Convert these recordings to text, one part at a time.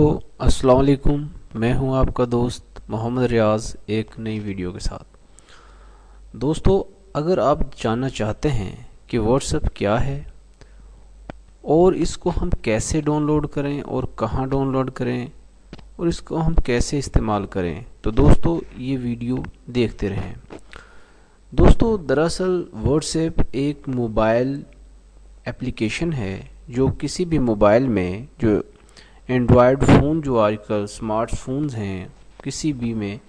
दोस्तों अस्सलाम वालेकुम। मैं हूं आपका दोस्त मोहम्मद रियाज एक नई वीडियो के साथ। दोस्तों, अगर आप जानना चाहते हैं कि व्हाट्सएप क्या है और इसको हम कैसे डाउनलोड करें और कहां डाउनलोड करें और इसको हम कैसे इस्तेमाल करें, तो दोस्तों ये वीडियो देखते रहें। दोस्तों, दरअसल व्हाट्सएप एक मोबाइल एप्लीकेशन है जो किसी भी मोबाइल में, जो एंड्रॉयड फ़ोन जो आजकल स्मार्टफोन्स हैं, किसी भी में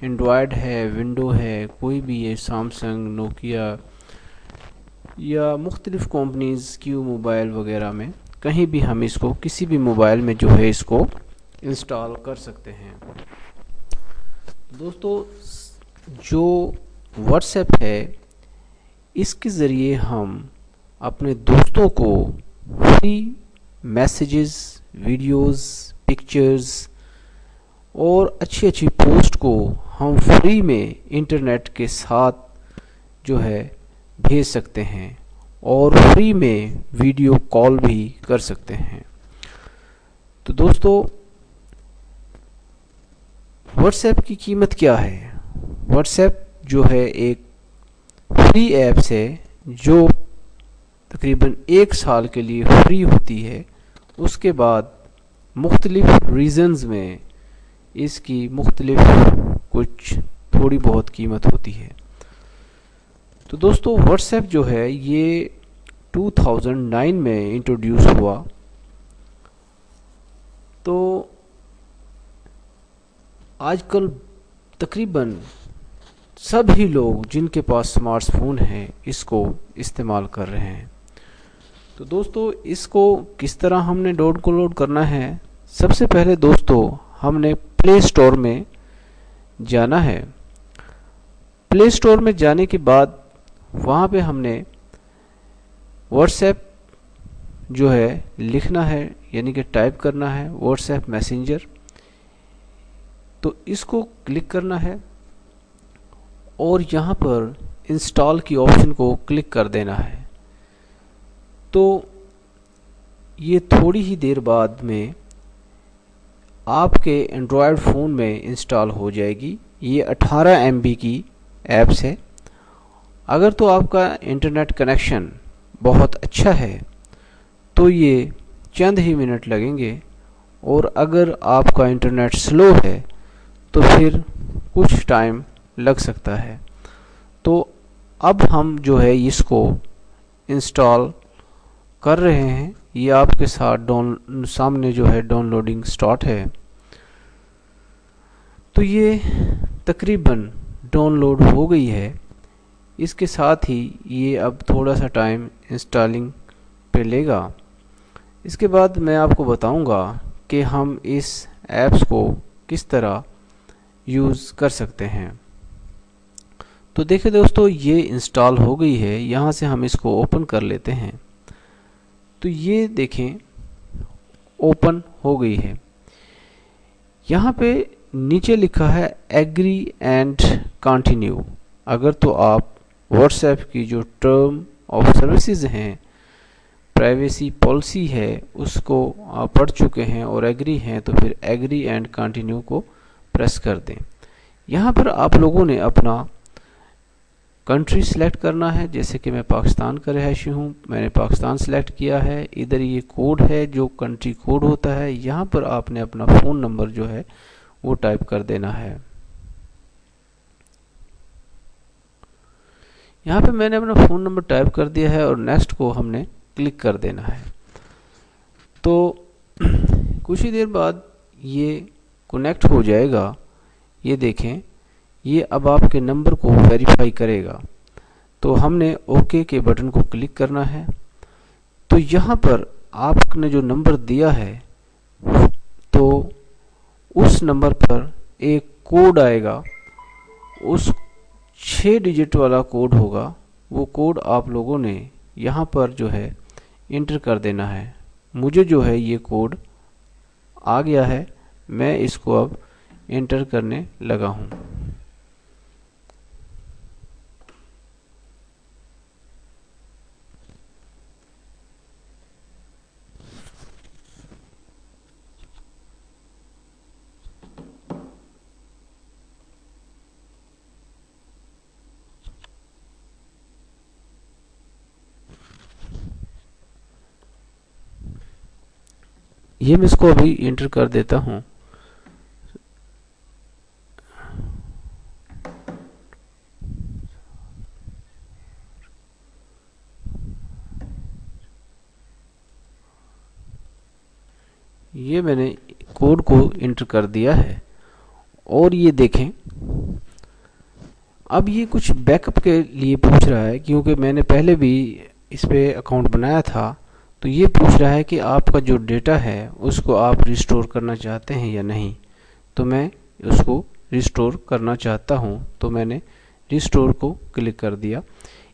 एंड्रॉयड है, विंडो है, कोई भी है, सैमसंग, नोकिया या मुख्तलिफ़ कंपनीज़ की मोबाइल वगैरह में, कहीं भी हम इसको किसी भी मोबाइल में जो है इसको इंस्टॉल कर सकते हैं। दोस्तों, जो व्हाट्सएप है इसके ज़रिए हम अपने दोस्तों को फ्री मैसेजेस, वीडियोस, पिक्चर्स और अच्छी अच्छी पोस्ट को हम फ्री में इंटरनेट के साथ जो है भेज सकते हैं और फ्री में वीडियो कॉल भी कर सकते हैं। तो दोस्तों, व्हाट्सएप की कीमत क्या है? व्हाट्सएप जो है एक फ्री ऐप्स है जो तकरीबन 1 साल के लिए फ्री होती है। उसके बाद मुख्तलिफ रीजन्स में इसकी मुख्तलिफ कुछ थोड़ी बहुत कीमत होती है। तो दोस्तों, व्हाट्सएप जो है ये 2009 में इंट्रोड्यूस हुआ। तो आजकल तकरीबन सभी लोग जिनके पास स्मार्टफोन है इसको इस्तेमाल कर रहे हैं। तो दोस्तों, इसको किस तरह हमने डाउनलोड करना है? सबसे पहले दोस्तों हमने प्ले स्टोर में जाना है। प्ले स्टोर में जाने के बाद वहाँ पे हमने व्हाट्सएप जो है लिखना है, यानी कि टाइप करना है व्हाट्सएप मैसेंजर। तो इसको क्लिक करना है और यहाँ पर इंस्टॉल की ऑप्शन को क्लिक कर देना है। तो ये थोड़ी ही देर बाद में आपके एंड्रॉयड फ़ोन में इंस्टॉल हो जाएगी। ये 18 MB की ऐप्स है। अगर तो आपका इंटरनेट कनेक्शन बहुत अच्छा है तो ये चंद ही मिनट लगेंगे, और अगर आपका इंटरनेट स्लो है तो फिर कुछ टाइम लग सकता है। तो अब हम जो है इसको इंस्टॉल कर रहे हैं। ये आपके साथ सामने जो है डाउनलोडिंग स्टार्ट है। तो ये तकरीबन डाउनलोड हो गई है। इसके साथ ही ये अब थोड़ा सा टाइम इंस्टॉलिंग पे लेगा। इसके बाद मैं आपको बताऊंगा कि हम इस ऐप्स को किस तरह यूज़ कर सकते हैं। तो देखिए दोस्तों, ये इंस्टॉल हो गई है। यहाँ से हम इसको ओपन कर लेते हैं। तो ये देखें, ओपन हो गई है। यहाँ पे नीचे लिखा है एग्री एंड कंटिन्यू। अगर तो आप व्हाट्सएप की जो टर्म ऑफ सर्विसेज हैं, प्राइवेसी पॉलिसी है, उसको आप पढ़ चुके हैं और एग्री हैं, तो फिर एग्री एंड कंटिन्यू को प्रेस कर दें। यहाँ पर आप लोगों ने अपना कंट्री सेलेक्ट करना है। जैसे कि मैं पाकिस्तान का रहायशी हूँ, मैंने पाकिस्तान सेलेक्ट किया है। इधर ये कोड है जो कंट्री कोड होता है। यहाँ पर आपने अपना फ़ोन नंबर जो है वो टाइप कर देना है। यहाँ पे मैंने अपना फ़ोन नंबर टाइप कर दिया है और नेक्स्ट को हमने क्लिक कर देना है। तो कुछ ही देर बाद ये कनेक्ट हो जाएगा। ये देखें, ये अब आपके नंबर को वेरीफाई करेगा। तो हमने ओके के बटन को क्लिक करना है। तो यहाँ पर आपने जो नंबर दिया है, तो उस नंबर पर एक कोड आएगा। उस 6 डिजिट वाला कोड होगा। वो कोड आप लोगों ने यहाँ पर जो है इंटर कर देना है। मुझे जो है ये कोड आ गया है, मैं इसको अब इंटर करने लगा हूँ। ये मैं इसको अभी इंटर कर देता हूँ। ये मैंने कोड को इंटर कर दिया है और ये देखें, अब ये कुछ बैकअप के लिए पूछ रहा है, क्योंकि मैंने पहले भी इस पे अकाउंट बनाया था। तो ये पूछ रहा है कि आपका जो डेटा है उसको आप रिस्टोर करना चाहते हैं या नहीं। तो मैं उसको रिस्टोर करना चाहता हूँ, तो मैंने रिस्टोर को क्लिक कर दिया।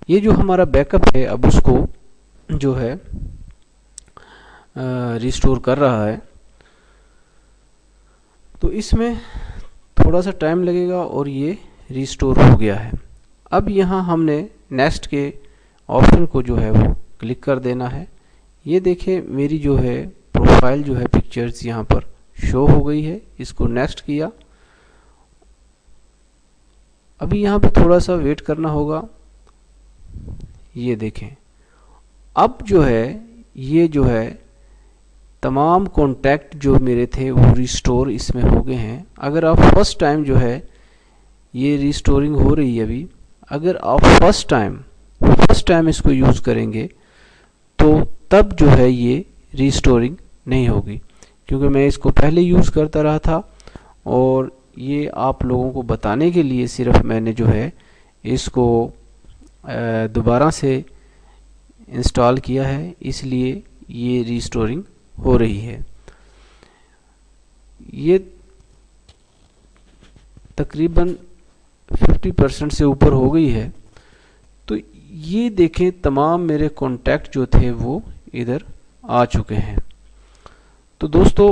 ये जो हमारा बैकअप है अब उसको जो है रिस्टोर कर रहा है। तो इसमें थोड़ा सा टाइम लगेगा और ये रिस्टोर हो गया है। अब यहाँ हमने नेक्स्ट के ऑप्शन को जो है वो क्लिक कर देना है। ये देखें, मेरी जो है प्रोफाइल जो है पिक्चर्स यहाँ पर शो हो गई है। इसको नेक्स्ट किया। अभी यहाँ पे थोड़ा सा वेट करना होगा। ये देखें, अब जो है ये जो है तमाम कॉन्टैक्ट जो मेरे थे वो रिस्टोर इसमें हो गए हैं। अगर आप फर्स्ट टाइम जो है ये रिस्टोरिंग हो रही है अभी, अगर आप फर्स्ट टाइम इसको यूज़ करेंगे तो तब जो है ये रिस्टोरिंग नहीं होगी, क्योंकि मैं इसको पहले यूज़ करता रहा था और ये आप लोगों को बताने के लिए सिर्फ मैंने जो है इसको दोबारा से इंस्टॉल किया है, इसलिए ये रिस्टोरिंग हो रही है। ये तकरीबन 50% से ऊपर हो गई है। तो ये देखें, तमाम मेरे कॉन्टैक्ट जो थे वो इधर आ चुके हैं। तो दोस्तों,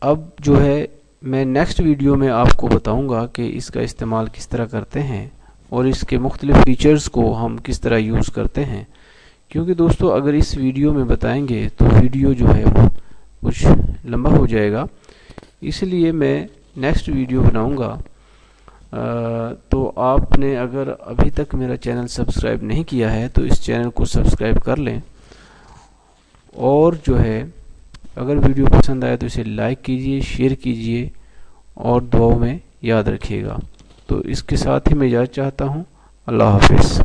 अब जो है मैं नेक्स्ट वीडियो में आपको बताऊंगा कि इसका इस्तेमाल किस तरह करते हैं और इसके मुख्तलिफ फीचर्स को हम किस तरह यूज़ करते हैं। क्योंकि दोस्तों, अगर इस वीडियो में बताएंगे तो वीडियो जो है वो कुछ लंबा हो जाएगा, इसलिए मैं नेक्स्ट वीडियो बनाऊंगा। तो आपने अगर अभी तक मेरा चैनल सब्सक्राइब नहीं किया है तो इस चैनल को सब्सक्राइब कर लें, और जो है अगर वीडियो पसंद आए तो इसे लाइक कीजिए, शेयर कीजिए और दुआओं में याद रखिएगा। तो इसके साथ ही मैं इजाज़त चाहता हूँ। अल्लाह हाफिज़।